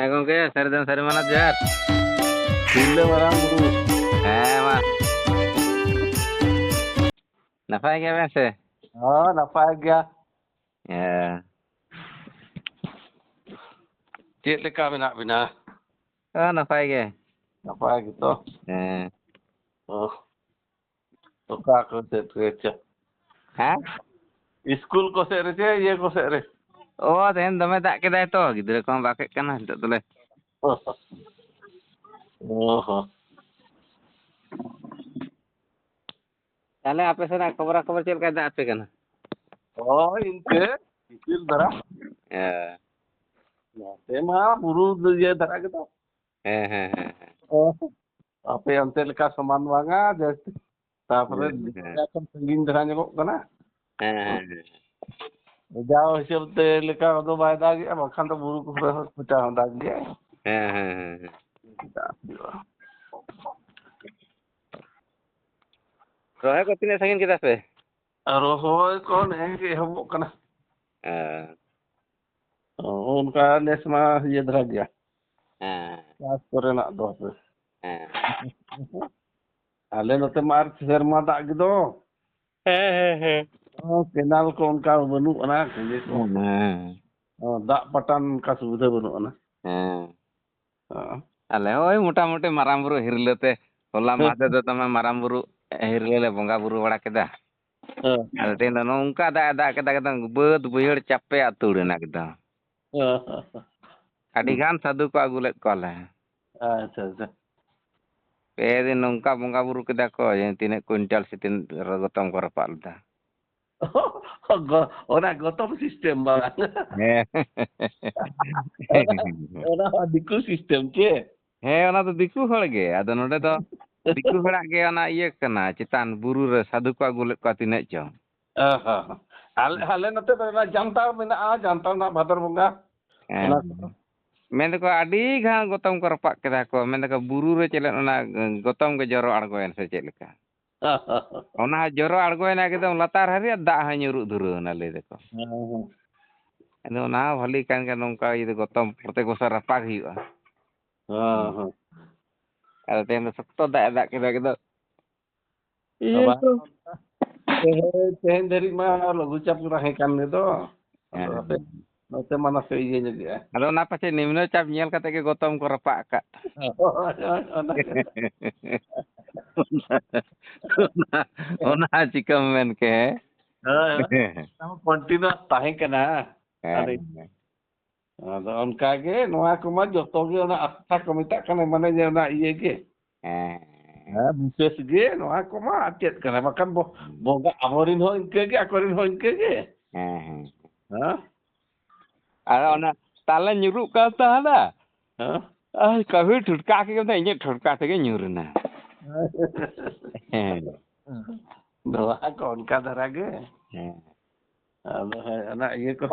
Gongke, sari dan sari mana jar? Sila marang guru. Mas. Nafai ke bense? Nafay gaya. Ya. Cik leka bina. Nafai ke. Nafay gitu. Oh, suka ko se. Hah? School ko se re, ye ko se re. Oh, tehen dome tak kedai to, gidra ko bakek kana ntok tole. Oh. Tale ape sana khobor chel ka da ape kana? Oh, inke kecil darah. Ya. Tema buru ye darah gitu. He. Oh. Apa yang leka saman banga jadi. Tapre kan sengin darah nyok kana. Jauh hisab te leka do bay dagi bakhan to buru ko pecah dagi. Rohe ko tine sangin kita pe? Rohoy ko ne ke hobok kana. Unka nes ma ye darah dia. Kelas korenak do. Ale note mar serma dak gitu. Oh, kenal ko unka banu ana ke ko. Dak patan ka suvidha banu ana. Ale oi motamoti marang buru hirlete hola made do tama marang buru hirlele bonga buru bada keda. Ado tin do nongka da keda beut buyur cape atu rena keda. Adi gan sadu ko agulet ko le. Acha. Pe din nongka bonga buru keda ko yang tinek kuintal sitin rogotom ko rapal da. Ona gotong sistem bang. Ona diku sistem ke. Ona do diku hol ge ado node do diku horak ge ona iye kana citan buru re sadu ko agulet ko tinek chong. Ale note jantar mena'a jantar na bhader bonga. Men ko adi gan gotom ko rapak keda ko men ko buru re celen ona gotom ge joro argoen se cel leka. Ona joro argoena ekdom latar hari dak ha nyuruk dhuruna le deko. Ado ona bhali kan ke nongka ide gotom protek bosar rapak huyuga. Ado ten sokto dak keda. Iya to. Tehen dari ma lagu cap rahekan itu. Note mana se iye nya dia. Ado ona pace nimno cap nyel kate ke gotom ko rapak ka. Ona cikam men ke. Kontinus tahe kana. Ado onka ge noa ko ma joto ge ona asta ko metak kana mane je ona iye ge. Bises ge noa ko ma atet kana makan boga amorin ho inke ge akorin ho inke ge. Ada ona tala nyuruk ka ta da. Kahir thurka ke kata inye thurka tege nyuruna. Noa ko onka dara ge. Ado anak iye ko.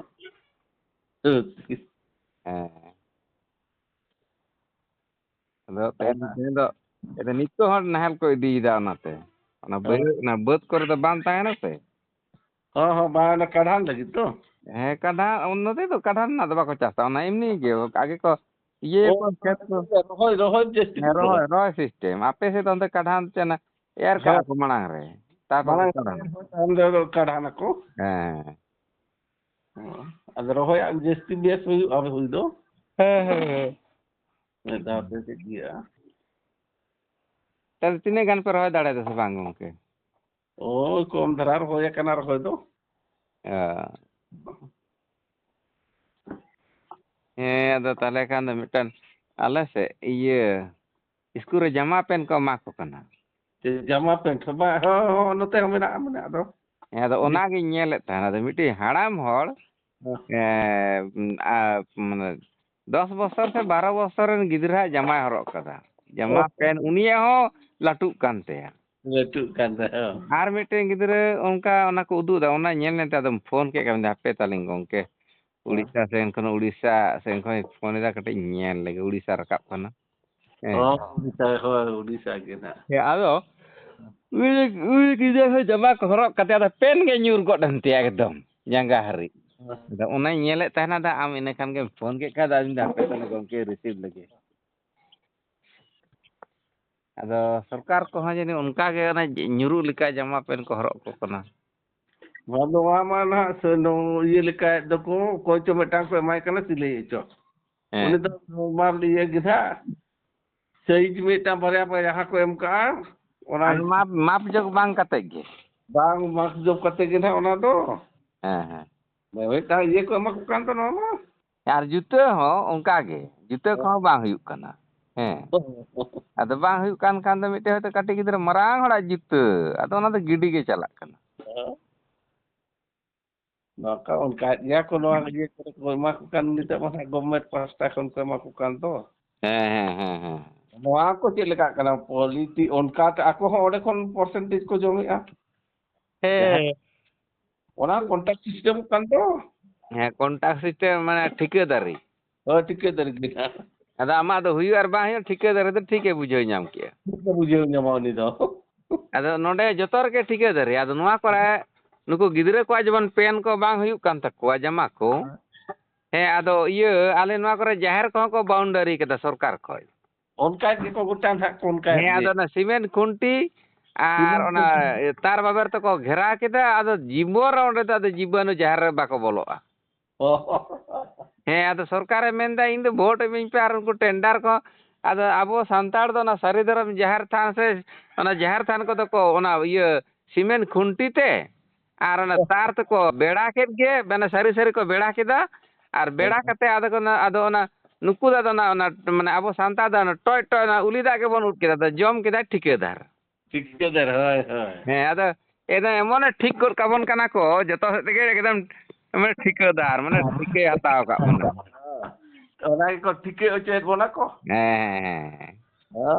Ado ten do ede nito hor nahal ko idi da onate. Ona beut kore do bang tahena se. Ba na kadhan lagi to. Kadang unnoti to kadang na do bako chasa ona emni ge age ko iye ko khet ko roy system ape se tonte kadang chena air ka ko manang re. Manang kadhan ko. Ado rohoy ang jesti bias huyu do. Eta pe se dia. Tal tine gan pe rohoy dare do se bang gongke. Kom dharar hoya kana rohoy do. Ado tale kan do mitan ala se iye iskul re jama pen ko mak ko kana. Jama pen ba note mena do. Ado ona ge nyelet tahana do miti haram hor মানে 10 বছর se 12 বছর ren gidra jama horok kada. Jama pen unia ho latuk kan te. Ar miten gidra onka ona ko udu da ona nyel nete adom phone ke kam hape taling gongke. Udisa sen khon phone da kate nyel lege Udisa rakap kana. Udisa gena. Ya ado. Ui gidra jama ko horok kate ada pen ge nyur god dan te ekdom. Nyangga hari. ᱟᱫᱚ ᱚᱱᱟᱧ ᱧᱮᱞᱮᱫ ᱛᱟᱦᱮᱱᱟ ᱟᱫᱚ ᱟᱢ ᱤᱱᱟᱹ ᱠᱷᱟᱱ ᱜᱮᱢ phone ᱠᱮᱫ ᱠᱷᱟᱡ ᱫᱚ ᱟᱫᱚ ᱦᱟᱯᱮ ᱛᱟᱦᱚᱞᱮ ᱜᱚᱢᱠᱮ ᱨᱤᱥᱤᱵᱷ ᱞᱮᱜᱮ ᱟᱫᱚ ᱥᱚᱨᱠᱟᱨ ᱠᱚᱦᱚᱸ ᱡᱟᱹᱱᱤᱡ ᱚᱱᱠᱟ ᱜᱮ ᱚᱱᱟ ᱧᱩᱨᱩᱜ ᱞᱮᱠᱟ ᱡᱟᱢᱟ ᱯᱮᱱᱴ ᱠᱚ ᱦᱚᱨᱚᱜ ᱟᱠᱚ ᱠᱟᱱᱟ ᱱᱚᱣᱟ ᱢᱟ ᱱᱟᱦᱟᱜ ᱤᱭᱟᱹ ᱞᱮᱠᱟ ᱫᱚᱠᱚ ᱚᱠᱚᱭ ᱪᱚ ᱢᱤᱫᱴᱟᱝ ᱠᱚ ᱮᱢᱟᱭ ᱠᱟᱱᱟ ᱥᱤᱞᱟᱹᱭ ᱦᱚᱪᱚ ᱩᱱᱤ ᱫᱚ ᱱᱚᱨᱢᱟᱞ ᱤᱭᱟᱹ ᱜᱮ ᱱᱟᱦᱟᱜ ᱥᱟᱭᱤᱡ ᱢᱤᱫᱴᱟᱝ ᱵᱟᱨᱭᱟ ᱡᱟᱦᱟᱸ ᱠᱚ ᱮᱢ ᱠᱟᱜᱼᱟ ᱚᱱᱟ ᱟᱫᱚ ᱢᱟᱯ ᱡᱳᱜ ᱵᱟᱝ ᱠᱟᱛᱮᱫ ᱜᱮ ᱵᱟᱝ ᱢᱟᱥ ᱡᱚᱵ ᱠᱟᱛᱮ ᱜᱮ ᱱᱟᱦᱟᱜ ᱚᱱᱟ ᱫᱚ ᱦᱮᱸ ᱢᱤᱫᱴᱟᱝ ᱤᱭᱟᱹ ᱠᱚ ᱮᱢᱟ ᱠᱚ ᱠᱟᱱ ᱫᱚ ᱱᱚᱣᱟ ᱢᱟ ᱟᱨ ᱡᱩᱛᱟᱹ ᱦᱚᱸ ᱚᱱᱠᱟ ᱜᱮ ᱡᱩᱛᱟᱹ ᱠᱚᱦᱚᱸ ᱵᱟᱝ ᱦᱩᱭᱩᱜ ᱠᱟᱱᱟ ᱦᱮᱸ ᱟᱫᱚ ᱵᱟᱝ ᱦᱩᱭᱩᱜ ᱠᱟᱱ ᱠᱷᱟᱱ ᱫᱚ ᱢᱤᱫᱴᱮᱡ ᱦᱚᱭᱛᱳ ᱠᱟᱹᱴᱤᱡ ᱜᱤᱫᱽᱨᱟᱹ ᱢᱟᱨᱟᱝ ᱦᱚᱲᱟᱜ ᱡᱩᱛᱟᱹ ᱟᱫᱚ ᱚᱱᱟ ᱫᱚ ᱜᱤᱰᱤ ᱜᱮ ᱪᱟᱞᱟᱜ ᱠᱟᱱᱟ ᱱᱚᱝᱠᱟ ᱚᱱᱠᱟᱭᱮᱫ ᱜᱮᱭᱟ ᱠᱚ ᱱᱚᱣᱟ ᱤᱭᱟᱹ ᱠᱚᱨᱮ ᱠᱚ ᱮᱢᱟ ᱠᱚ ᱠᱟᱱ ᱱᱤᱛᱚᱜ ᱢᱟ ᱜᱚᱵᱷᱢᱮᱱᱴ ᱯᱟᱦᱴᱟ ᱠᱷᱚᱱ ᱠᱚ ᱮᱢᱟ ᱠᱚ ᱠᱟᱱ ᱫᱚ ᱦᱮᱸ ᱱᱚᱣᱟ ᱠᱚ ᱪᱮᱫ ᱞᱮᱠᱟᱜ ᱠᱟᱱᱟ ᱯᱚᱞᱤᱴᱤ ᱚᱱᱠᱟᱛᱮ ᱟᱠᱚ ᱦᱚᱸ ᱚᱸᱰᱮ ᱠᱷᱚᱱ ᱯᱟᱨᱥᱮᱱᱴᱮᱡᱽ ᱠᱚ ᱡᱚᱢᱮᱜᱼᱟ ᱡᱟᱦᱟᱸ ᱦᱮᱸ ᱚᱱᱟ ᱠᱚᱱᱴᱟᱠᱴ ᱥᱤᱥᱴᱮᱢ ᱠᱟᱱ ᱫᱚ ᱦᱮᱸ ᱠᱚᱱᱴᱟᱠᱴ ᱥᱤᱥᱴᱮᱢ ᱢᱟᱱᱮ ᱴᱷᱤᱠᱟᱹᱫᱟᱨᱤ ᱦᱳᱭ ᱴᱷᱤᱠᱟᱹᱫᱟᱨᱤ ᱜᱮ ᱟᱫᱚ ᱟᱢᱟᱜ ᱫᱚ ᱦᱩᱭᱩᱜ ᱟᱨ ᱵᱟᱝ ᱦᱩᱭᱩᱜ ᱴᱷᱤᱠᱟᱹᱫᱟᱨᱤ ᱫᱚ ᱴᱷᱤᱠᱮ ᱵᱩᱡᱷᱟᱹᱣ ᱧᱟᱢ ᱠᱮᱜᱼᱟ ᱵᱩᱡᱷᱟᱹᱣ ᱧᱟᱢᱟ ᱩᱱᱤ ᱫᱚ ᱟᱫᱚ ᱱᱚᱰᱮ ᱡᱚᱛᱚ ᱨᱮᱜᱮ ᱴᱷᱤᱠᱟᱹᱫᱟᱨᱤ ᱟᱫᱚ ᱱᱚᱣᱟ ᱠᱚᱨᱮ ᱱᱩᱠᱩ ᱜᱤᱫᱽᱨᱟᱹ ᱠᱚᱣᱟᱜ ᱡᱮᱢᱚᱱ ᱯᱮᱱ ᱠᱚ ᱵᱟᱝ ᱦᱩᱭᱩᱜ ᱠᱟᱱ ᱛᱟᱠᱚᱣᱟ ᱡᱟᱢᱟ ᱠᱚ ᱦᱮᱸ ᱟᱫᱚ ᱤᱭᱟᱹ ᱟᱞᱮ ᱱᱚᱣᱟ ᱠᱚᱨᱮ ᱡᱟᱦᱮᱨ ᱠᱚᱦᱚᱸ ᱠᱚ ᱵᱟᱣᱩᱱᱰᱟᱨᱤ ᱠᱟᱫᱟ ᱥᱚᱨᱠᱟᱨ ᱠᱷᱚᱡ ᱚᱱᱠᱟᱭᱮᱫ ᱜᱮᱠᱚ ᱜᱚᱴᱟ ᱱᱟᱦᱟᱜ ᱠᱚ ᱚᱱᱠᱟᱭᱮᱫ ᱦᱮᱸ ᱜᱮ ᱟᱫᱚ ᱚᱱᱟ ᱥᱤᱢᱮᱱᱴ ᱠᱷᱩᱱᱴᱤ ᱟᱨ ᱚᱱᱟ ᱛᱟᱨ ᱵᱟᱵᱮᱨ ᱛᱮᱠᱚ ᱜᱷᱮᱨᱟᱣ ᱠᱮᱫᱟ ᱟᱫᱚ ᱡᱤᱵᱚᱱ ᱨᱮ ᱚᱸᱰᱮ ᱫᱚ ᱟᱫᱚ ᱡᱤᱵᱟᱱᱩ ᱡᱟᱦᱮᱨ ᱨᱮ ᱵᱟᱠᱚ ᱵᱚᱞᱚᱜᱼᱟ ᱦᱮᱸ ᱟᱫᱚ ᱥᱚᱨᱠᱟᱨᱮ ᱢᱮᱱᱫᱟ ᱤᱧ ᱫᱚ ᱵᱷᱳᱴ ᱤᱢᱟᱹᱧ ᱯᱮ ᱟᱨᱩᱱᱠᱩ ᱴᱮᱱᱰᱟᱨ ᱠᱚ ᱟᱫᱚ ᱟᱵᱚ ᱥᱟᱱᱛᱟᱲ ᱫᱚ ᱚᱱᱟ ᱥᱟᱹᱨᱤ ᱫᱷᱚᱨᱚᱢ ᱡᱟᱦᱮᱨ ᱛᱷᱟᱱ ᱥᱮ ᱚᱱᱟ ᱡᱟᱦᱮᱨ ᱛᱷᱟᱱ ᱠᱚᱫᱚ ᱠᱚ ᱚᱱᱟ ᱤᱭᱟᱹ ᱥᱤᱢᱮᱱᱴ ᱠᱷᱩᱱᱴᱤ ᱛᱮ ᱟᱨ ᱚᱱᱟ ᱛᱟᱨ ᱛᱮᱠᱚ ᱵᱮᱲᱟ ᱠᱮᱫ ᱜᱮ ᱢᱟᱱᱮ ᱥᱟᱹᱨᱤ ᱥᱟᱹᱨᱤ ᱠᱚ ᱵᱮᱲᱟ ᱠᱮᱫᱟ ᱟᱨ ᱵᱮᱲᱟ ᱠᱟᱛᱮ ᱟᱫᱚ ᱚᱱᱟ ᱱᱩᱠᱩ ᱫᱚ ᱟᱫᱚ ᱚᱱᱟ ᱢᱟᱱᱮ ᱟᱵᱚ ᱥᱟᱱᱛᱟᱲ ᱫᱚ ᱴᱚᱡ ᱩᱞᱤ ᱫᱟᱜ ᱜᱮᱵᱚᱱ ᱩᱫ ᱠᱮᱫᱟ ᱡᱚᱢ ᱠᱮᱫᱟᱭ ᱴᱷᱤᱠᱟᱹᱫᱟᱨ ᱴᱷᱤᱠᱟᱹᱫᱟᱨ ᱦᱳᱭ ᱦᱳᱭ ᱦᱮᱸ ᱟᱫᱚ ᱮᱢᱚᱱᱮ ᱴᱷᱤᱠ ᱜᱚᱫ ᱠᱟᱵᱚᱱ ᱠᱟᱱᱟ ᱠᱚ ᱡᱚᱛᱚ ᱥᱮᱫ ᱛᱮᱜᱮ ᱮᱠᱫᱚᱢ ᱢᱟᱱᱮ ᱴᱷᱤᱠᱟᱹᱫᱟᱨ ᱢᱟᱱᱮ ᱴᱷᱤᱠᱟᱹᱭ ᱦᱟᱛᱟᱣ ᱟᱠᱟᱫ ᱵᱚᱱᱟ ᱚᱱᱟ ᱜᱮᱠᱚ ᱴᱷᱤᱠᱟᱹ ᱦᱚᱪᱚᱭᱮᱫ ᱵᱚᱱᱟ ᱠᱚ ᱦᱮᱸ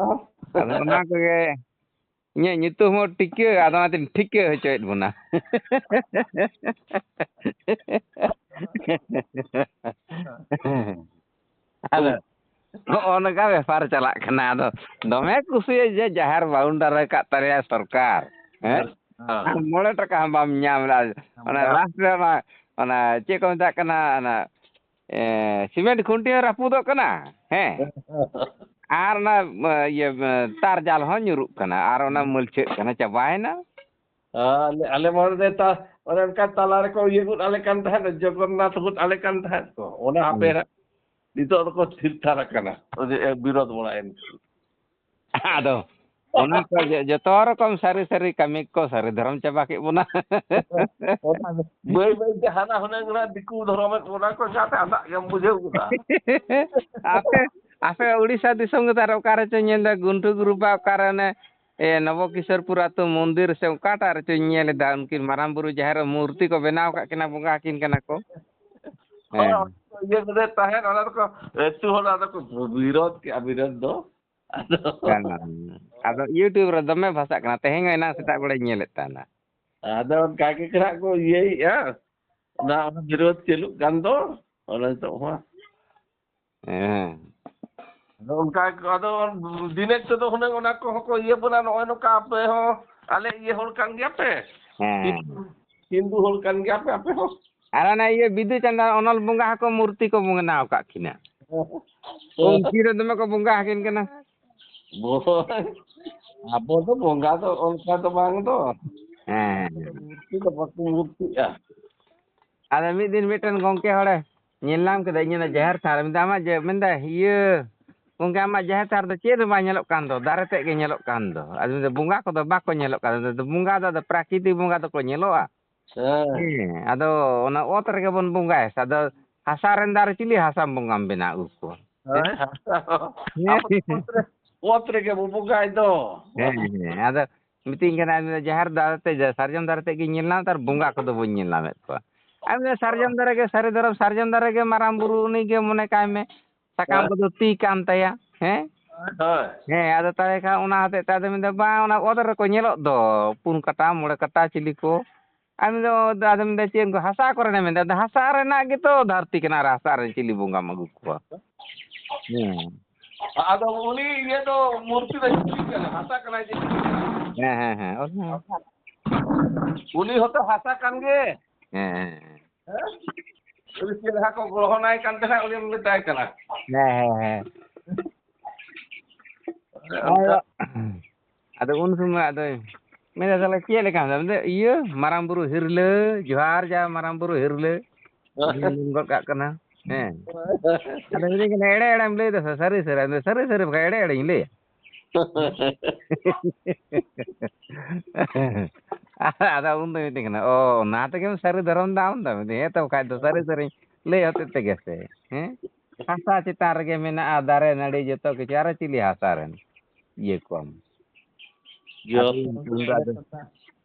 ᱟᱫᱚ ᱚᱱᱟ ᱠᱚᱜᱮ ᱤᱧᱟᱹᱜ ᱧᱩᱛᱩᱢ ᱦᱚᱸ ᱴᱤᱠᱟᱹ ᱟᱫᱚ ᱚᱱᱟᱛᱮᱧ ᱴᱷᱤᱠᱟᱹ ᱦᱚᱪᱚᱭᱮᱫ ᱵᱚᱱᱟ ᱟᱫᱚ ᱱᱚᱜᱼᱚ ᱱᱚᱝᱠᱟ ᱵᱮᱯᱟᱨ ᱪᱟᱞᱟᱜ ᱠᱟᱱᱟ ᱟᱫᱚ ᱫᱚᱢᱮ ᱠᱩᱥᱤᱭᱟᱹᱧ ᱡᱮ ᱡᱟᱦᱮᱨ ᱵᱟᱣᱩᱱᱰᱟᱨ ᱟᱠᱟᱫ ᱛᱟᱞᱮᱭᱟ ᱥᱚᱨᱠᱟᱨ ᱦᱮᱸ 5 টাকা ᱦᱚᱸ ᱵᱟᱢ ᱧᱟᱢ ᱞᱮᱫᱟ ᱚᱱᱟ ᱞᱟᱥᱴ ᱨᱮ ᱚᱱᱟ ᱪᱮᱫ ᱠᱚ ᱢᱮᱛᱟᱜ ᱠᱟᱱᱟ ᱚᱱᱟ ᱥᱤᱢᱮᱱᱴ ᱠᱷᱩᱱᱴᱤ ᱦᱚᱸ ᱨᱟᱹᱯᱩᱫᱚᱜ ᱠᱟᱱᱟ ᱦᱮᱸ ᱟᱨ ᱚᱱᱟ ᱤᱭᱟᱹ ᱛᱟᱨ ᱡᱟᱞ ᱦᱚᱸ ᱧᱩᱨᱩᱜ ᱠᱟᱱᱟ ᱟᱨ ᱚᱱᱟ ᱢᱟᱹᱞᱪᱷᱟᱹᱜ ᱠᱟᱱᱟ ᱪᱟᱵᱟᱭᱮᱱᱟ ᱟᱞᱮ ᱢᱟ ᱚᱱᱮ ᱚᱱᱠᱟ ᱛᱟᱞᱟ ᱨᱮᱠᱚ ᱤᱭᱟᱹ ᱜᱚᱫ ᱟᱞᱮ ᱠᱟᱱ ᱛᱟᱦᱮᱸᱫ ᱡᱚᱜᱚᱱᱱᱟᱛᱷ ᱜᱚᱫ ᱟᱞᱮ ᱠᱟᱱ ᱛᱟᱦᱮᱸᱫ ᱠᱚ ᱚᱱᱟ ᱦᱟᱯᱮ ᱱᱤᱛᱚᱜ ᱫᱚᱠᱚ ᱛᱷᱤᱨ ᱛᱷᱟᱨ ᱟᱠᱟᱱᱟ ᱵᱤᱨᱳᱫ ᱵᱟᱲᱟᱭᱮᱱ ᱟᱫᱚ ᱚᱱᱟ ᱠᱚ ᱡᱚᱛᱚ ᱨᱚᱠᱚᱢ ᱥᱟᱹᱨᱤ ᱥᱟᱹᱨᱤ ᱠᱟᱹᱢᱤ ᱠᱚ ᱥᱟᱹᱨᱤ ᱫᱷᱚᱨᱚᱢ ᱪᱟᱵᱟ ᱠᱮᱫ ᱵᱚᱱᱟ ᱵᱟᱹᱭ ᱵᱟᱹᱭᱛᱮ ᱦᱟᱱᱟ ᱦᱩᱱᱟᱹᱝ ᱫᱤᱠᱩ ᱫᱷᱚᱨᱚᱢᱮᱫ ᱵᱚᱱᱟ ᱠᱚ ᱡᱟᱛᱮ ᱟᱫᱟᱜ ᱜᱮᱢ ᱵᱩᱡᱷᱟᱹᱣ ᱜᱚᱫᱟ ᱟᱯᱮ ᱩᱲᱤᱥᱥᱟ ᱫᱤᱥᱚᱢ ᱜᱮ ᱛᱟᱦᱚᱞᱮ ᱚᱠᱟ ᱨᱮᱪᱚᱧ ᱧᱮᱞᱫᱟ ᱜᱩᱱᱴᱩ ᱜᱩᱨᱩᱵᱟ ᱚᱠᱟᱨᱮ ᱚᱱᱮ ᱱᱚᱵᱚ ᱠᱤᱥᱚᱨᱯᱩᱨ ᱟᱹᱛᱩ ᱢᱚᱱᱫᱤᱨ ᱥᱮ ᱚᱠᱟᱴᱟᱜ ᱨᱮᱪᱚᱧ ᱧᱮᱞᱮᱫᱟ ᱩᱱᱠᱤᱱ ᱢᱟᱨᱟᱝ ᱵᱩᱨᱩ ᱡᱟᱦᱮᱨ ᱢᱩᱨᱛᱤ ᱠᱚ ᱵᱮᱱᱟᱣ ᱠᱟᱜ ᱠᱤᱱᱟ ᱵᱚᱸᱜᱟ ᱟᱹᱠᱤᱱ ᱠᱟᱱᱟ ᱠᱚ ᱦᱮᱸ ᱤᱭᱟᱹ ᱠᱚᱨᱮ ᱛᱟᱦᱮᱸᱱ ᱚᱱᱟ ᱫᱚᱠᱚ ᱟᱹᱛᱩ ᱦᱚᱲ ᱟᱫᱚ ᱠᱚ ᱵᱤᱨᱳᱫ ᱠᱮᱜᱼᱟ ᱵᱤᱨᱳᱫ ᱫᱚ ᱟᱫᱚ ᱤᱭᱩᱴᱩᱵᱽ ᱨᱮ ᱫᱚᱢᱮ ᱵᱷᱟᱥᱟᱜ ᱠᱟᱱᱟ ᱛᱮᱦᱮᱧ ᱦᱚᱸ ᱮᱱᱟᱝ ᱥᱮᱛᱟᱜ ᱵᱮᱲᱟᱧ ᱧᱮᱞᱮᱫ ᱛᱟᱦᱮᱱᱟ ᱟᱫᱚ ᱚᱱᱠᱟ ᱜᱮ ᱱᱟᱦᱟᱜ ᱠᱚ ᱤᱭᱟᱹᱭᱮᱫᱼᱟ ᱚᱱᱟ ᱵᱤᱨᱳᱫ ᱪᱟᱹᱞᱩᱜ ᱠᱟᱱ ᱫᱚ ᱚᱱᱟ ᱱᱤᱛᱚᱜ ᱢᱟ ᱦᱮᱸ ᱟᱫᱚ ᱚᱱᱠᱟ ᱟᱫᱚ ᱫᱤᱱᱮᱡ ᱛᱮᱫᱚ ᱦᱩᱱᱟᱹᱝ ᱚᱱᱟ ᱠᱚᱦᱚᱸ ᱠᱚ ᱤᱭᱟᱹ ᱵᱚᱱᱟ ᱱᱚᱜᱼᱚᱭ ᱱᱚᱝᱠᱟ ᱟᱯᱮ ᱦᱚᱸ ᱟᱞᱮ ᱤᱭᱟᱹ ᱦᱚᱲ ᱠᱟᱱ ᱜᱮᱭᱟᱯᱮ ᱦᱮᱸ ᱦᱤᱱᱫᱩ ᱦᱚᱲ ᱠᱟᱱ ᱜᱮᱭᱟᱯᱮ ᱟᱯᱮ ᱦᱚᱸ ᱟᱨ ᱚᱱᱟ ᱤᱭᱟᱹ ᱵᱤᱫᱩ ᱪᱟᱸᱫᱟᱱ ᱚᱱᱚᱞ ᱵᱚᱸᱜᱟ ᱦᱚᱸᱠᱚ ᱢᱩᱨᱛᱤ ᱠᱚ ᱵᱮᱱᱟᱣ ᱟᱠᱟᱫ ᱠᱤᱱᱟ ᱩᱱᱠᱤᱱ ᱨᱮ ᱫᱚᱢᱮ ᱠᱚ ᱵᱚᱸᱜᱟ ᱟᱹᱠᱤᱱ ᱠᱟᱱᱟ ᱟᱵᱚ ᱫᱚ ᱵᱚᱸᱜᱟ ᱫᱚ ᱚᱱᱠᱟ ᱫᱚ ᱵᱟᱝ ᱫᱚ ᱦᱮᱸ ᱢᱩᱨᱛᱤ ᱫᱚ ᱵᱟᱠᱚ ᱢᱩᱨᱛᱤᱜᱼᱟ ᱟᱫᱚ ᱢᱤᱫ ᱫᱤᱱ ᱢᱤᱫᱴᱮᱱ ᱜᱚᱝᱠᱮ ᱦᱚᱲᱮ ᱧᱮᱞ ᱧᱟᱢ ᱠᱮᱫᱟ ᱤᱧ ᱡᱟᱦᱮᱨ ᱛᱷᱟᱱ ᱨᱮ ᱟᱢᱟᱜ ᱢᱮᱱᱫᱟ ᱤᱭᱟᱹ ᱜᱚᱝᱠᱮ ᱟᱢᱟᱜ ᱡᱟᱦᱮᱨ ᱛᱷᱟᱱ ᱨᱮᱫᱚ ᱪᱮᱫ ᱦᱚᱸ ᱵᱟᱝ ᱧᱮᱞᱚᱜ ᱠᱟᱱ ᱫᱚ ᱫᱟᱨᱮ ᱛᱮᱫ ᱜᱮ ᱧᱮᱞᱚᱜ ᱠᱟᱱ ᱫᱚ ᱟᱫᱚ ᱵᱚᱸᱜᱟ ᱠᱚᱫᱚ ᱵᱟᱠᱚ ᱧᱮᱞᱚᱜ ᱠᱟᱱ ᱵᱚᱸᱜᱟ ᱫᱚ ᱟᱫᱚ ᱯᱨᱟᱠᱨᱤᱛᱤᱠ ᱵᱚᱸᱜᱟ ᱫᱚᱠᱚ ᱧᱮᱞᱚᱜᱼᱟ ᱦᱮᱸ ᱟᱫᱚ ᱚᱱᱟ ᱚᱛ ᱨᱮᱜᱮ ᱵᱚᱱ ᱵᱚᱸᱜᱟᱭᱟ ᱟᱫᱚ ᱦᱟᱥᱟ ᱨᱮᱱ ᱫᱟᱨᱮ ᱪᱤᱞᱤ ᱦᱟᱥᱟ ᱵᱚᱸᱜᱟᱢ ᱵᱮᱱᱟᱣ ᱟᱹᱜᱩ ᱠᱚᱣᱟ ᱦᱳᱭ ᱟᱵᱚ ᱚᱛ ᱨᱮᱜᱮ ᱵᱚ ᱵᱚᱸᱜᱟᱭ ᱫᱚ ᱦᱮᱸ ᱟᱫᱚ ᱢᱤᱛᱟᱹᱧ ᱠᱟᱱᱟ ᱡᱟᱦᱮᱨ ᱫᱟᱨᱮ ᱛᱮ ᱥᱟᱨᱡᱚᱢ ᱫᱟᱨᱮ ᱛᱮᱫ ᱜᱤᱧ ᱧᱮᱞ ᱧᱟᱢ ᱮᱫᱟ ᱟᱨ ᱵᱚᱸᱜᱟ ᱠᱚᱫᱚ ᱵᱟᱹᱧ ᱧᱮᱞ ᱧᱟᱢᱮᱫ ᱠᱚᱣᱟ ᱥᱟᱨᱡᱚᱢ ᱫᱟᱨᱮ ᱜᱮ ᱥᱟᱹᱨᱤ ᱫᱷᱚᱨᱚᱢ ᱥᱟᱨᱡᱚᱢ ᱫᱟᱨᱮ ᱜᱮ ᱢᱟᱨᱟᱝ ᱵᱩᱨᱩ ᱩᱱᱤᱜᱮ ᱢᱚᱱᱮ ᱠᱟᱭ ᱢᱮ ᱥᱟᱠᱟᱢ ᱠᱚᱫᱚ ᱛᱤ ᱠᱟᱱ ᱛᱟᱭᱟ ᱦᱮᱸ ᱦᱳᱭ ᱦᱮᱸ ᱟᱫᱚ ᱛᱟᱦᱚᱞᱮ ᱠᱷᱟᱱ ᱚᱱᱟ ᱦᱚᱛᱮᱡ ᱛᱮ ᱟᱫᱚ ᱢᱮᱱᱫᱟ ᱵᱟᱝ ᱚᱱᱟ ᱚᱛ ᱨᱮᱠᱚ ᱧᱮᱞᱚᱜ ᱫᱚ 4 ᱠᱟᱴᱟ 5 ᱠᱟᱴᱟ ᱪᱤᱞᱤ ᱠᱚ ᱟᱫᱚ ᱢᱮᱱᱫᱟ ᱪᱮᱫ ᱩᱱᱠᱩ ᱦᱟᱥᱟ ᱠᱚᱨᱮᱱᱟᱜ ᱢᱮᱱᱫᱟ ᱦᱟᱥᱟ ᱨᱮᱱᱟᱜ ᱜᱮᱛᱚ ᱫᱷᱟᱹᱨᱛᱤ ᱠᱟᱱᱟ ᱟᱨ ᱦᱟᱥᱟ ᱨᱮ ᱪᱤᱞᱤ ᱵᱚᱸᱜᱟᱢ ᱟᱹᱜᱩ ᱠᱚᱣᱟ ᱦᱮᱸ ᱟᱫᱚ ᱩᱱᱤ ᱤᱭᱟᱹ ᱫᱚ ᱢᱩᱨᱛᱤ ᱫᱚ ᱪᱮᱫ ᱠᱟᱱᱟ ᱦᱟᱥᱟ ᱠᱟᱱᱟᱭ ᱦᱮᱸ ᱩᱱᱤ ᱦᱚᱸᱛᱚ ᱦᱟᱥᱟ ᱠᱟᱱ ᱜᱮ ᱦᱮᱸ Udah sih aku grohonai kan teh udah minta kana. ᱦᱮᱸ ᱟᱫᱚ ᱩᱱ ᱥᱚᱢᱚᱭ ᱟᱫᱚ ᱢᱮᱱᱫᱟ ᱛᱟᱦᱚᱞᱮ ᱪᱮᱫ ᱞᱮᱠᱟ ᱢᱮᱱᱫᱟ ᱤᱭᱟᱹ ᱢᱟᱨᱟᱝ ᱵᱩᱨᱩ ᱦᱤᱨᱞᱟᱹ ᱡᱚᱦᱟᱨ ᱡᱟ ᱢᱟᱨᱟᱝ ᱵᱩᱨᱩ ᱦᱤᱨᱞᱟᱹ ᱜᱚᱫ ᱠᱟᱜ ᱠᱟᱱᱟ ᱦᱮᱸ ᱟᱫᱚ ᱢᱮᱱᱫᱟᱹᱧ ᱠᱟᱱᱟ ᱮᱲᱮ ᱮᱲᱮᱢ ᱞᱟᱹᱭᱫᱟ ᱥᱟᱹᱨᱤ ᱥᱟᱹᱨᱤ ᱥᱟᱹᱨᱤ ᱥᱟᱹᱨᱤ ᱵᱟᱠᱷᱟᱡ ᱮᱲᱮ ᱮᱲᱮᱧ ᱞᱟᱹᱭᱟ ᱟᱫᱚ ᱩᱱ ᱫᱚ ᱢᱤᱛᱟᱹᱧ ᱠᱟᱱᱟ ᱚ ᱚᱱᱟ ᱛᱮᱜᱮᱢ ᱥᱟᱹᱨᱤ ᱫᱷᱚᱨᱚᱢ ᱫᱟ ᱟᱢ ᱫᱚ ᱢᱮᱱᱫᱟᱹᱧ ᱦᱮᱸ ᱛᱚ ᱵᱟᱠᱷᱟᱡ ᱫᱚ ᱥᱟᱹᱨᱤ ᱥᱟᱹᱨᱤᱧ ᱞᱟᱹᱭ ᱦᱚᱛᱮᱫ ᱛᱮᱜᱮ ᱥᱮ ᱦᱮᱸ ᱦᱟᱥᱟ ᱪᱮᱛᱟᱱ ᱨᱮᱜᱮ ᱢᱮᱱᱟᱜᱼᱟ ᱫᱟᱨᱮ ᱱᱟᱹᱲᱤ ᱡᱚᱛᱚ ᱠᱤᱪᱷᱩ ᱟᱨᱚ ᱪᱤᱞᱤ ᱦᱟᱥᱟ ᱨᱮᱱ ᱤᱭᱟᱹ ᱠᱚᱢ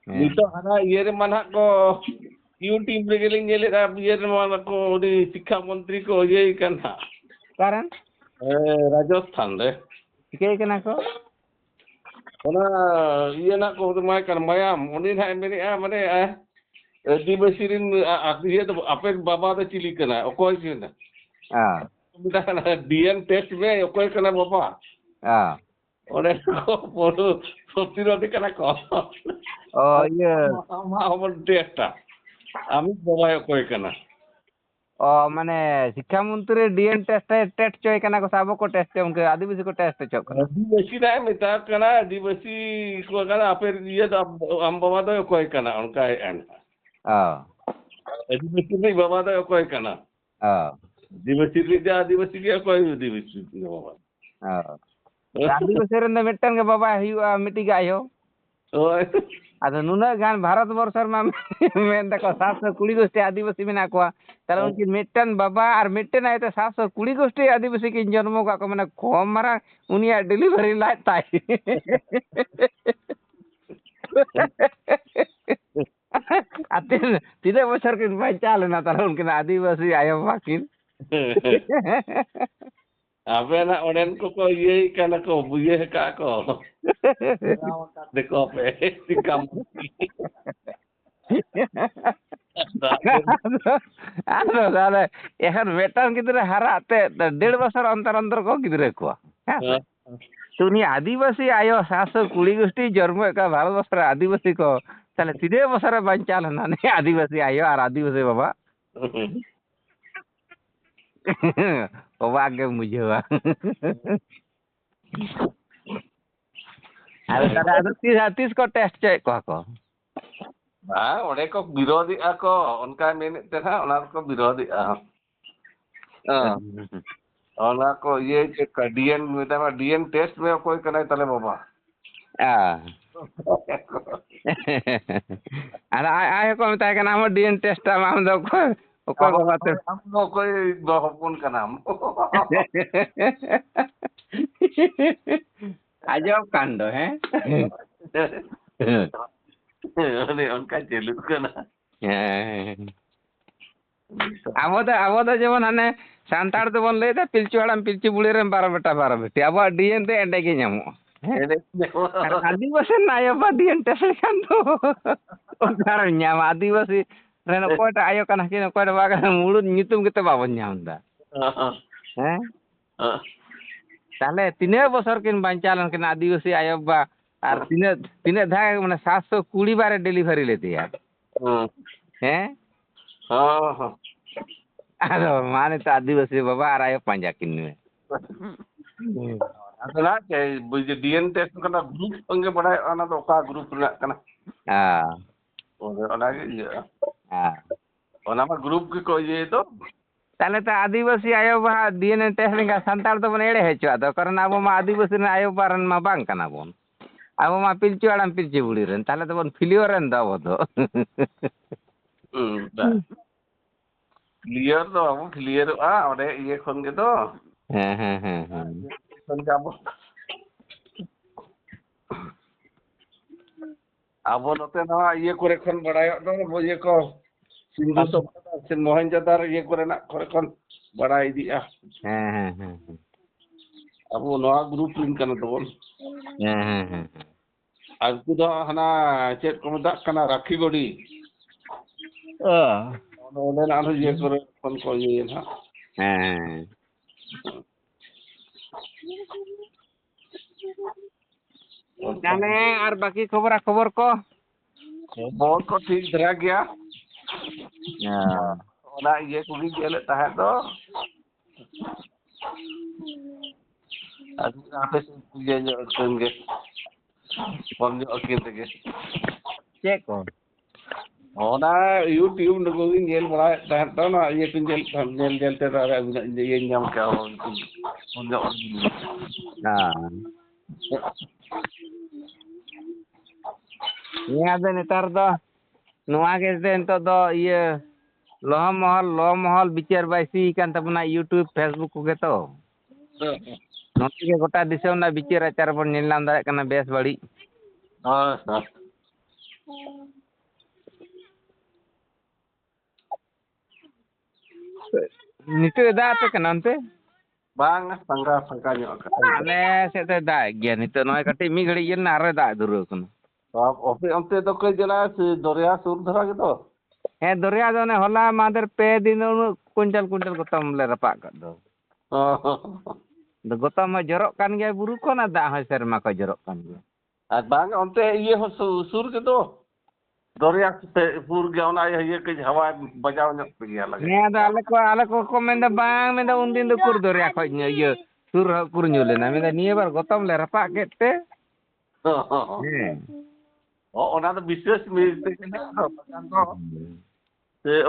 Nito hana iye re manhak ko YouTube re geling nyelet iye re mana ko di Sikha Mantri ko iye kan ha. Karan? Rajasthan re. Chikai kana ko? Ona iye nak ko mai kan mayam uni na meni mane Adivasi rin iye to apek baba to chili kana okoy kana. Kita kana DNA test me okoy kana baba. Ore ko photo সত্যি kana ko. Oh iya. আমার টেস্টটা আমি বাবা কই কেনা ও মানে শিক্ষামন্ত্রী DNA test চয় কেনা को साबो को टेस्ट उनके आदिवासी को टेस्ट चक आदिवासी ना मिता केना आदिवासी को केना अपेर ये तो हम बाबा तो कोई केना उनका एन आदिवासी नहीं बाबा तो कोई केना आदिवासी के कोई आदिवासी बाबा आदिवासी रे मिटन के बाबा हिया मिटी गायो ओय ᱟᱫᱚ ᱱᱩᱱᱟᱹᱜ ᱜᱟᱱ ᱵᱷᱟᱨᱚᱛ ᱵᱚᱨᱥᱚ ᱨᱮᱢᱟ ᱢᱮᱱ ᱫᱟᱠᱚ 720 ᱜᱳᱥᱴᱤ ᱟᱹᱫᱤᱵᱟᱹᱥᱤ ᱢᱮᱱᱟᱜ ᱠᱚᱣᱟ ᱛᱟᱦᱞᱮ ᱩᱱᱠᱤᱱ ᱢᱤᱫᱴᱮᱱ ᱵᱟᱵᱟ ᱟᱨ ᱢᱤᱫᱴᱮᱱ ᱟᱭᱳ 720 ᱜᱳᱥᱴᱤ ᱟᱹᱫᱤᱵᱟᱹᱥᱤ ᱠᱤᱱ ᱡᱚᱱᱢᱚ ᱠᱟᱜ ᱠᱚ ᱢᱟᱱᱮ ᱠᱚᱢ ᱢᱟᱨᱟᱝ ᱩᱱᱤᱭᱟᱜ ᱰᱮᱞᱤᱵᱷᱟᱨᱤ ᱞᱟᱡ ᱛᱟᱭ ᱛᱤᱱᱟᱹᱜ ᱵᱚᱪᱷᱚᱨ ᱠᱤᱱ ᱵᱟᱧᱪᱟᱣ ᱞᱮᱱᱟ ᱛᱟᱦᱞᱮ ᱩᱱᱠᱤᱱ ᱟᱹᱫᱤᱵᱟᱹᱥᱤ ᱟᱭᱳ ᱵᱟᱵᱟ ᱠᱤᱱ ᱟᱵᱮᱱᱟᱜ ᱚᱸᱰᱮᱱ ᱠᱚᱠᱚ ᱤᱭᱟᱹᱭ ᱠᱟᱱᱟ ᱠᱚ ᱵᱩᱭᱟᱹ ᱠᱟᱜ ᱠᱚ ᱫᱮᱠᱚ ᱯᱮ ᱥᱤᱠᱟᱢ ᱟᱫᱚ ᱛᱟᱦᱞᱮ ᱮᱠᱷᱚᱱ ᱢᱤᱫᱴᱟᱝ ᱜᱤᱫᱽᱨᱟᱹ ᱦᱟᱨᱟᱜ ᱛᱮ 1.5 ᱵᱚᱪᱷᱚᱨ ᱚᱱᱛᱚᱨ ᱚᱱᱛᱚᱨ ᱠᱚ ᱜᱤᱫᱽᱨᱟᱹ ᱠᱚᱣᱟ ᱦᱮᱸ तो उनी आदिवासी आयो 720 गोष्ठी जन्म का भारत वर्ष आदिवासी को ताले तीने बसरे बंचा लेना ने आदिवासी आयो और आदिवासी बाबा बाबा के मुझेवा अरे ताले 30 को टेस्ट चेक को हाँ ओडे को विरोधी को उनका मेने तेना ओना को विरोधी ओना को ये डीएन मेता डीएन टेस्ट में कोई कनाई तले बाबा अरे आय को मता के नाम डीएन टेस्ट हम दो कोई बाबा ते हम नो कोई बहुपुन का नाम अजब कांड है अरे उनका चलू कना अब तो जेमन हाने सानताड़ तो बन लेदा पिलचु हड़ाम पिलचु बुढ़ी रे 12 बेटी अब डीएन ते एंडे के नामो आदिवासी नायो बा डीएन टेस्ट खान दो ओकार न्याम आदिवासी रेन कोटा आयो कना कि कोटा बागा मुळु नितुम केते बाबन न्याम दा हैं ताले तीने बছর किन बांचालन किन आदिवासी आयो बा और तीने धा माने 720 बार डिलीवरी लेती है हैं हां अरे माने तो आदिवासी बाबा आ रहा पंजा किन्ने अदला के बुझे डीएन टेस्ट कना ग्रुप संगे बड़ाय अना तो का ग्रुप रे कना हां ओना के हां ओना मा ग्रुप के को ये तो ताले तो आदिवासी आयो बा डीएनए टेस्ट लेगा संताल तो बन एड़े हेचो तो कारण अब मा आदिवासी ने आयो बारन मा बांग कना बोन अब मा पिलचु आड़ाम पिलचु बुड़ी रेन ताले तो बन फिलियो रेन दबो तो क्लियर तो अब क्लियर ओडे ये खन के तो खन के अब नते ना ये करे खन बड़ाय तो ये को सिंधु सभ्यता से मोहनजोदार ये करे ना करे खन बड़ाय दिया अब नवा ग्रुप लिंक करना तो बोल आज को तो हना चेक को मत कना राखी गोड़ी ओने ना ये करे खन को ये ना जाने और बाकी खबर को बहुत को ठीक धरा गया ona iye kugi jele tahe do adu ape iye nyo tenge pom nyo akin tege cek ko ona YouTube ndo kugi jel bala tahe do na iye kun jel te ra iye nyam ka pom nyo nah ini ada netar do nuwa ge nito do iya lo mohol bicar baisi kan tabuna YouTube Facebook ko ge to note ge gota disam na bicar acar bon nyel nam dare kana bes badi nito da apa kana ante bang sangka nyok ka ale se te da ge nito noy kati mi gadi yen na re da duru kana ofi onte do ko jela doria sur dhara ge to ᱦᱮᱸ ᱫᱚᱨᱭᱟ ᱫᱚ ᱚᱱᱮ ᱦᱚᱞᱟ ᱢᱟᱫᱷᱮᱨ 2 ᱫᱤᱱ quintal ᱜᱚᱛᱚᱢ ᱞᱮ ᱨᱟᱯᱟᱜ ᱠᱟᱫ ᱫᱚ ᱜᱚᱛᱚᱢ ᱦᱚᱸ ᱡᱚᱨᱚᱜ ᱠᱟᱱ ᱜᱮᱭᱟ ᱵᱩᱨᱩ ᱠᱷᱚᱱ ᱟᱨ ᱫᱟᱜ ᱦᱚᱸ ᱥᱮᱨᱢᱟ ᱠᱷᱚᱱ ᱡᱚᱨᱚᱜ ᱠᱟᱱ ᱜᱮᱭᱟ ᱟᱨ ᱵᱟᱝ ᱚᱱᱛᱮ ᱤᱭᱟᱹ ᱦᱚᱸ ᱥᱩᱨ ᱜᱮᱫᱚ ᱫᱚᱨᱭᱟ ᱥᱩᱨ ᱜᱮ ᱚᱱᱟ ᱤᱭᱟᱹ ᱠᱟᱹᱡ ᱦᱟᱣᱟ ᱵᱟᱡᱟᱣ ᱧᱚᱜ ᱯᱮᱜᱮᱭᱟ ᱞᱟᱜᱮ ᱦᱮᱸ ᱟᱫᱚ ᱟᱞᱮ ᱠᱚ ᱢᱮᱱᱫᱟ ᱵᱟᱝ ᱢᱮᱱᱫᱟ ᱩᱱᱫᱤᱱ ᱫᱚ ᱩᱠᱩᱨ ᱫᱚᱨᱭᱟ ᱠᱷᱚᱡ ᱤᱭᱟᱹ ᱥᱩᱨ ᱩᱠᱩᱨ ᱧᱩ ᱞᱮᱱᱟ ᱢᱮᱱᱫᱟ ᱱᱤᱭᱟᱹ ᱵᱟᱨ ᱜᱚᱛᱚᱢ ᱞᱮ ᱨᱟᱯᱟᱜ ᱠᱮᱫ ᱛᱮ ᱦᱮᱸ ᱚᱱᱟ ᱫᱚ ᱵᱤᱥᱮᱥ ᱢᱤᱫᱴᱮᱡ ᱠᱟᱱᱟ ᱵᱟᱠᱷᱟᱱ ᱫᱚ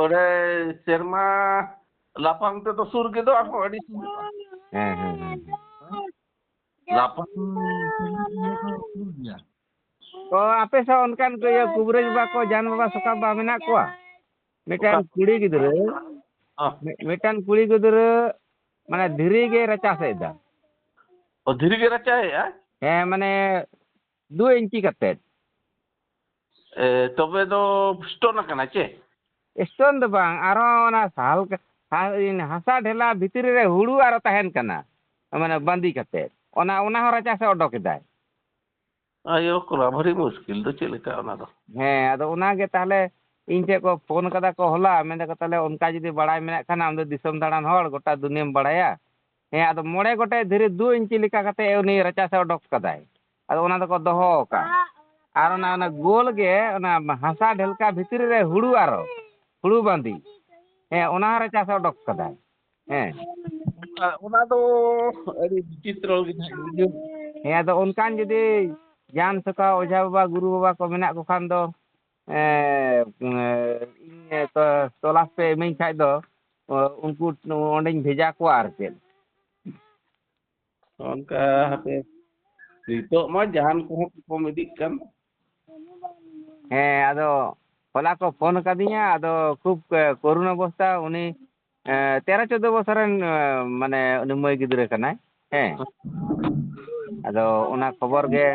ᱚᱸᱰᱮ ᱥᱮᱨᱢᱟ ᱞᱟᱯᱷᱟᱝ ᱛᱮᱫᱚ ᱥᱩᱨ ᱜᱮᱫᱚ ᱟᱨᱦᱚᱸ ᱟᱹᱰᱤ ᱥᱩᱨ ᱦᱮᱸ ᱞᱟᱯᱷᱟᱝ ᱥᱩᱨ ᱜᱮᱭᱟ ᱚ ᱟᱯᱮ ᱥᱮᱫ ᱚᱱᱠᱟᱱ ᱠᱚ ᱤᱭᱟᱹ ᱠᱩᱵᱨᱟᱹᱡ ᱵᱟ ᱠᱚ ᱡᱟᱱ ᱵᱟᱵᱟ ᱥᱚᱠᱟᱢ ᱵᱟ ᱢᱮᱱᱟᱜ ᱠᱚᱣᱟ ᱢᱤᱫᱴᱟᱱ ᱠᱩᱲᱤ ᱜᱤᱫᱽᱨᱟᱹ ᱢᱟᱱᱮ ᱫᱷᱤᱨᱤ ᱜᱮ ᱨᱟᱪᱟᱥᱮᱫ ᱫᱟ ᱫᱷᱤᱨᱤ ᱜᱮ ᱨᱟᱪᱟᱭᱮᱜᱼᱟ ᱦᱮᱸ ᱢᱟᱱᱮ 2 ইঞ্চি কাতেদ তবে তো স্টোন কানা চে স্টোন ᱫᱚ ᱵᱟᱝ ᱟᱨᱚ ᱚᱱᱟ ᱥᱟᱞ ᱦᱟᱥᱟ ᱰᱷᱮᱞᱟ ᱵᱷᱤᱛᱨᱤ ᱨᱮ ᱦᱩᱲᱩ ᱟᱨᱚ ᱛᱟᱦᱮᱱ ᱠᱟᱱᱟ ᱢᱟᱱᱮ ᱵᱟᱸᱫᱤ ᱠᱟᱛᱮᱫ ᱚᱱᱟ ᱦᱚᱸ ᱨᱟᱪᱟ ᱥᱮ ᱚᱰᱚᱠ ᱮᱫᱟᱭ ᱟᱭᱚ ᱠᱚᱨᱟ ᱵᱷᱟᱨᱤ ᱢᱩᱥᱠᱤᱞ ᱫᱚ ᱪᱮᱫ ᱞᱮᱠᱟ ᱚᱱᱟ ᱫᱚ ᱦᱮᱸ ᱟᱫᱚ ᱚᱱᱟᱜᱮ ᱛᱟᱦᱞᱮ ᱤᱧ ᱴᱷᱮᱱ ᱠᱚ ᱯᱷᱳᱱ ᱠᱟᱫᱟ ᱠᱚ ᱦᱚᱞᱟ ᱢᱮᱱᱫᱟᱠᱚ ᱛᱟᱦᱞᱮ ᱚᱱᱠᱟ ᱡᱩᱫᱤ ᱵᱟᱲᱟᱭ ᱢᱮᱱᱟᱜ ᱠᱷᱟᱱ ᱟᱢ ᱫᱚ ᱫᱤᱥᱚᱢ ᱫᱟᱬᱟᱱ ᱦᱚᱲ ᱜᱚᱴᱟ ᱫᱩᱱᱤᱭᱟᱹᱢ ᱵᱟᱲᱟᱭᱟ ᱦᱮᱸ ᱟᱫᱚ 9 ᱜᱚᱴᱮᱡ ᱫᱷᱤᱨᱤ 2 ইঞ্চি ᱞᱮᱠᱟ ᱠᱟᱛᱮ ᱩᱱᱤ ᱨᱟᱪᱟ ᱥᱮ ᱚᱰᱚᱠ ᱠᱟᱫᱟᱭ ᱟᱫᱚ ᱚᱱᱟ ᱫᱚᱠᱚ ᱫᱚᱦᱚ ᱟᱠᱟᱫ ᱟᱨ ᱚᱱᱟ ᱜᱳᱞ ᱜᱮ ᱚᱱᱟ ᱦᱟᱥᱟ ᱰᱷᱮᱞᱠᱟ ᱵᱷᱤᱛᱨᱤ ᱨᱮ ᱦᱩᱲᱩ ᱵᱟᱸᱫᱤ ᱦᱮᱸ ᱚᱱᱟ ᱦᱚᱸ ᱨᱟᱪᱟ ᱥᱮ ᱚᱰᱚᱠ ᱠᱟᱫᱟᱭ ᱦᱮᱸ ᱚᱱᱟ ᱫᱚ ᱟᱹᱰᱤ ᱵᱤᱪᱤᱛᱨᱚ ᱜᱮ ᱵᱩᱡᱷᱟᱹᱣ ᱦᱮᱸ ᱟᱫᱚ ᱚᱱᱠᱟᱱ ᱡᱩᱫᱤ ᱡᱟᱱ ᱥᱮᱠᱟ ᱚᱡᱷᱟ ᱵᱟᱵᱟ ᱜᱩᱨᱩ ᱵᱟᱵᱟ ᱠᱚ ᱢᱮᱱᱟᱜ ᱠᱚ ᱠᱷᱟᱱ ᱫᱚ ᱤᱧ ᱛᱚᱞᱟᱥ ᱯᱮ ᱤᱢᱟᱹᱧ ᱠᱷᱟᱡ ᱫᱚ उनको ओंडेñ भेजा को are Chand onka hape nitok ma jahan ko kom idik kan ᱦᱮᱸ ᱟᱫᱚ ᱦᱚᱞᱟ ᱠᱚ ᱯᱷᱳᱱ ᱠᱟᱫᱤᱧᱟ ᱟᱫᱚ ᱠᱷᱩᱵ ᱠᱚᱨᱩণ ᱚᱵᱚᱥᱛᱟ ᱩᱱᱤ 13-14 ᱵᱚᱪᱷᱚᱨ ᱨᱮᱱ ᱢᱟᱱᱮ ᱩᱱᱤ ᱢᱟᱹᱭ ᱜᱤᱫᱽᱨᱟᱹ ᱠᱟᱱᱟᱭ ᱦᱮᱸ ᱟᱫᱚ ᱚᱱᱟ ᱠᱷᱚᱵᱚᱨ ᱜᱮ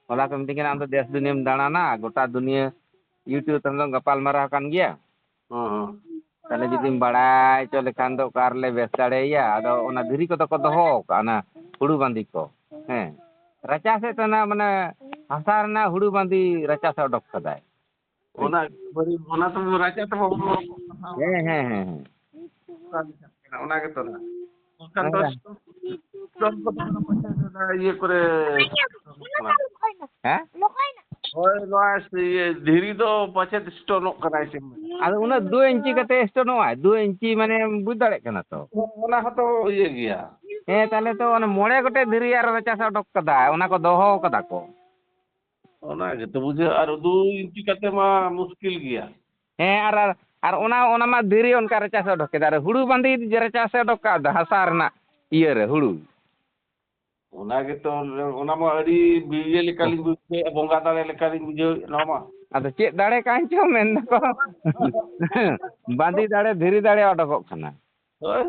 ᱦᱚᱞᱟ ᱠᱚ ᱢᱤᱛᱟᱹᱧ ᱠᱟᱱᱟ ᱟᱢ ᱫᱚ ᱫᱮᱥ ᱫᱩᱱᱤᱭᱟᱹᱢ ᱫᱟᱬᱟᱱᱟ ᱜᱚᱴᱟ ᱫᱩᱱᱤᱭᱟᱹ ᱤᱭᱩᱴᱩᱵᱽ ᱛᱮᱢ ᱜᱟᱯᱟᱞ ᱢᱟᱨᱟᱣ ᱠᱟᱱ ᱜᱮᱭᱟ ᱛᱟᱦᱞᱮ ᱡᱩᱫᱤᱢ ᱵᱟᱲᱟᱭ ᱪᱚ ᱞᱮᱠᱷᱟᱱ ᱫᱚ ᱚᱠᱟ ᱨᱮᱞᱮ ᱵᱮᱥ ᱫᱟᱲᱮᱭᱟᱭᱟ ᱟᱫᱚ ᱚᱱᱟ ᱫᱷᱤᱨᱤ ᱠᱚᱫᱚ ᱠᱚ ᱫᱚᱦᱚ ᱠᱟᱜᱼᱟ ᱚᱱᱟ ᱦᱩᱲᱩ ᱵᱟᱸᱫᱤ ᱠᱚ ᱦᱮᱸ ᱨᱟᱪᱟ ᱥᱮᱫ ᱛᱮᱱᱟᱜ ᱢᱟᱱᱮ ᱦᱟᱥᱟ ᱨᱮᱱᱟᱜ ᱦᱩᱲᱩ ᱵᱟᱸᱫᱤ ᱨᱟᱪᱟ ᱥᱮᱫ ᱚᱰᱚᱠ ᱠᱟᱫᱟᱭ ona to raja to ᱦᱮᱸ ona ge to na kan to stone ko iye kore ᱦᱮᱸ hoy noa dhiri do pache stone kana se ᱟᱫᱚ ᱩᱱᱟᱹᱜ 2 ইঞ্চি ᱠᱟᱛᱮ ᱥᱴᱳᱱᱚᱜᱼᱟᱭ 2 ইঞ্চি মানে বুঝ ᱫᱟᱲᱮᱭᱟᱜ ᱠᱟᱱᱟ ᱛᱚ ona hoto iye gaya ᱦᱮᱸ ᱛᱟᱦᱞᱮ ᱛᱚ ᱚᱱᱟ 9 ᱜᱚᱴᱮᱡ ᱫᱷᱤᱨᱤ ᱟᱨ ᱨᱟᱪᱟ ᱥᱮ ᱚᱰᱚᱠ ᱠᱟᱫᱟ ᱚᱱᱟ ᱠᱚ ᱫᱚᱦᱚ ᱠᱟᱫᱟ ᱠᱚ ona ge to bujhe ar 2 inchi kate ma muskil gaya ᱦᱮᱸ ᱟᱨ ᱚᱱᱟ ᱢᱟ ᱫᱷᱤᱨᱤ ᱚᱱᱠᱟ ᱨᱟᱪᱟ ᱥᱮ ᱚᱰᱚᱠ ᱠᱮᱫᱟ ᱟᱨ ᱦᱩᱲᱩ ᱵᱟᱸᱫᱤ ᱨᱟᱪᱟ ᱥᱮ ᱚᱰᱚᱠ ᱠᱟᱫᱟ ᱦᱟᱥᱟ ᱨᱮᱱᱟᱜ ᱤᱭᱟᱹ ᱨᱮ ᱦᱩᱲᱩ ona ge to ona ma adi biye lekali bujhe bonga dare lekali bujhe no ma ᱟᱫᱚ ᱪᱮᱫ ᱫᱟᱲᱮ ᱠᱟᱱ ᱪᱚ ᱢᱮᱱ ᱫᱟᱠᱚ ᱵᱟᱸᱫᱤ ᱫᱟᱲᱮ ᱫᱷᱤᱨᱤ ᱫᱟᱲᱮ ᱚᱰᱚᱠᱚᱜ ᱠᱟᱱᱟ hoy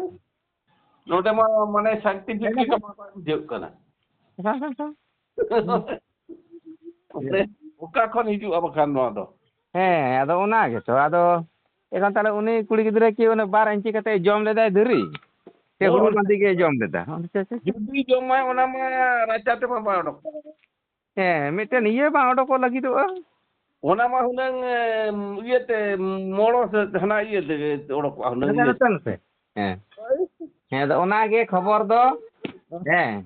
node ma mane scientific ke ma bujhe kana oka khon hiju abakan no do ᱦᱮᱸ ᱟᱫᱚ ᱚᱱᱟ ᱜᱮᱛᱚ ᱟᱫᱚ ᱮᱠᱷᱚᱱ ᱛᱟᱦᱞᱮ ᱩᱱᱤ ᱠᱩᱲᱤ ᱜᱤᱫᱽᱨᱟᱹ ᱠᱤ ᱚᱱᱟ 2 ইঞ্চি ᱠᱟᱛᱮ ᱡᱚᱢ ᱞᱮᱫᱟᱭ ᱫᱷᱤᱨᱤ ᱥᱮ ᱦᱩᱲᱩ ᱵᱟᱸᱫᱤ ᱜᱮ ᱡᱚᱢ ᱞᱮᱫᱟ judi jomai ona ma raja te ma ba odok ᱦᱮᱸ ᱢᱤᱫᱴᱮᱱ ᱤᱭᱟᱹ ᱵᱟᱝ ᱚᱰᱚᱠᱚᱜ ᱞᱟᱹᱜᱤᱫᱚᱜᱼᱟ ona ma hunang iye te moro se hana iye te odok hunang iye ᱦᱮᱸ ᱦᱮᱸ ᱟᱫᱚ ᱚᱱᱟᱜᱮ ᱠᱷᱚᱵᱚᱨ ᱫᱚ ᱦᱮᱸ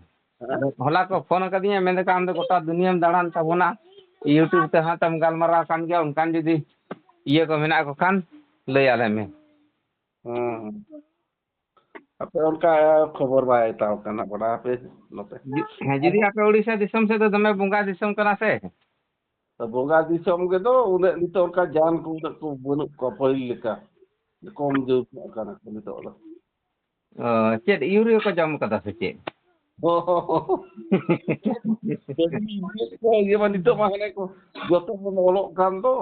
ᱦᱚᱞᱟ ᱠᱚ ᱯᱷᱳᱱ ᱠᱟᱫᱤᱧᱟ ᱢᱮᱱᱫᱟᱠᱚ ᱟᱢ ᱫᱚ ᱜᱚᱴᱟ ᱫᱩᱱᱤᱭᱟᱹᱢ ᱫᱟᱬᱟᱱ ᱛᱟᱵᱚᱱᱟ ᱤᱭᱩᱴᱩᱵᱽ ᱛᱮ ᱦᱟᱸᱜ ᱛᱮᱢ ᱜᱟᱞᱢᱟᱨᱟᱣ ᱠᱟᱱ ᱜᱮᱭᱟ ᱚᱱᱠᱟᱱ ᱡᱩᱫᱤ ᱤᱭᱟᱹ ᱠᱚ ᱢᱮᱱᱟᱜ ᱠᱚ ᱠᱷᱟᱱ ᱞᱟᱹᱭ ᱟᱞᱮ ᱢᱮ apa onka खबर बाय ताव kana बड़ा पे नोते ᱦᱮᱸ ᱡᱩᱫᱤ ᱟᱯᱮ ᱩᱲᱤᱥᱥᱟ ᱫᱤᱥᱚᱢ ᱥᱮᱫ ᱫᱚ ᱫᱚᱢᱮ ᱵᱚᱸᱜᱟ ᱫᱤᱥᱚᱢ ᱠᱟᱱᱟ ᱥᱮ तो बोगा दिसम के तो उन्हें नितो उनका जान को बनuk को पहिल लेका कम जो kana ko नितो लो ᱪᱮᱫ ᱤᱭᱩᱨᱤᱭᱟ ᱠᱚ ᱡᱚᱢ ᱠᱟᱫᱟ ᱥᱮ ᱪᱮᱫ jadi ये man नितो माने को joto mon olok kan to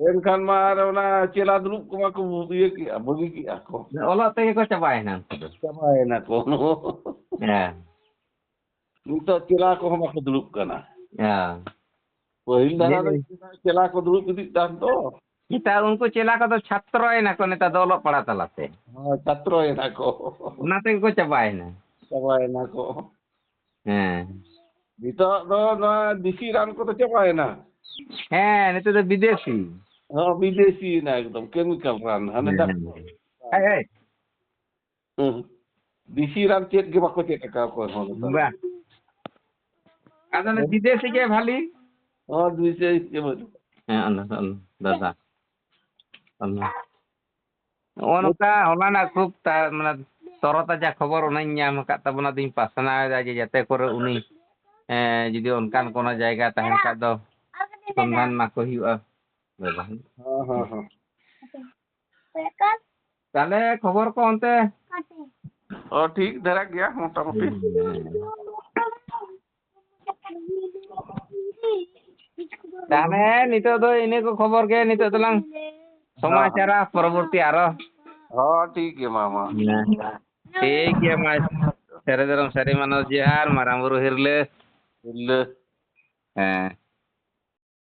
एनखान मार ओना चेला दुलुप को माको इये की बगी की आको ᱚᱞᱚᱜ ᱛᱮᱜᱮ ᱠᱚ ᱪᱟᱵᱟᱭᱮᱱᱟ चाबायना को ᱦᱮᱸ नितो चेला को माको दुलुप kana ᱦᱮᱸ पहिल दाना चेला को दुलुप इदी तान तो ᱱᱮᱛᱟᱨ ᱩᱱᱠᱩ ᱪᱮᱞᱟ ᱠᱚᱫᱚ ᱪᱷᱟᱛᱨᱚᱭᱮᱱᱟ ᱠᱚ ᱱᱮᱛᱟर ᱫᱚ ᱚᱞᱚᱜ ᱯᱟᱲᱦᱟᱜ ᱛᱟᱞᱟᱛᱮ छात्र एना को ᱚᱱᱟ ᱛᱮᱜᱮ ᱠᱚ ᱪᱟᱵᱟᱭᱮᱱᱟ चाबायना को ᱦᱮᱸ नितो दो ना दिसी रान को तो चाबायना ᱦᱮᱸ ᱱᱤᱛᱚᱜ ᱫᱚ ᱵᱤᱫᱮᱥᱤ हाँ विदेशी ना एकदम केमिकल रान हने दा ᱦᱮᱸ ᱦᱮᱸ दिसी रान चेत के बाको चेत का को हो ᱵᱟᱝ ᱟᱫᱚ ᱚᱱᱟ ᱵᱤᱫᱮᱥᱤ ᱜᱮ ᱵᱷᱟᱞᱤ हाँ विदेशी के बोल ᱦᱮᱸ ᱚᱱᱟ ᱫᱟᱫᱟ ᱚᱱᱟ ᱱᱚᱜᱼᱚ ᱱᱚᱝᱠᱟ ᱦᱚᱞᱟᱱᱟᱜ ᱠᱷᱩᱵ ᱢᱟᱱᱮ ᱛᱚᱨᱚᱛᱟᱡᱟ ᱠᱷᱚᱵᱚᱨ ᱚᱱᱟᱧ ᱧᱟᱢ ᱟᱠᱟᱫ ᱛᱟᱵᱚᱱᱟ ᱫᱩᱧ ᱯᱟᱥᱱᱟᱣᱮᱫᱟ ᱡᱮ ᱡᱟᱛᱮ ᱠᱚᱨᱮ ᱩᱱᱤ ᱡᱩᱫᱤ ᱚᱱᱠᱟᱱ ᱠᱳᱱᱳ ᱡᱟᱭᱜᱟ ᱛᱟᱦᱮᱱ ᱠᱷᱟᱡ ᱫᱚ ᱥᱚন্ধান ᱢᱟᱠᱚ ᱦᱩᱭᱩᱜᱼᱟ हाँ हाँ हाँ তাহলে খবর কো অন্তে और ठीक धरा गया मोटामोटी তাহলে নিতো দো ইনে কো খবর গে নিতো দলাং সমাচার পরবর্তী আরো हाँ ठीक है मामा ঠিক গিয়া মা সেরে দরম সারি মানস জিহার মারাম বুরু হিরলে ले হ্যাঁ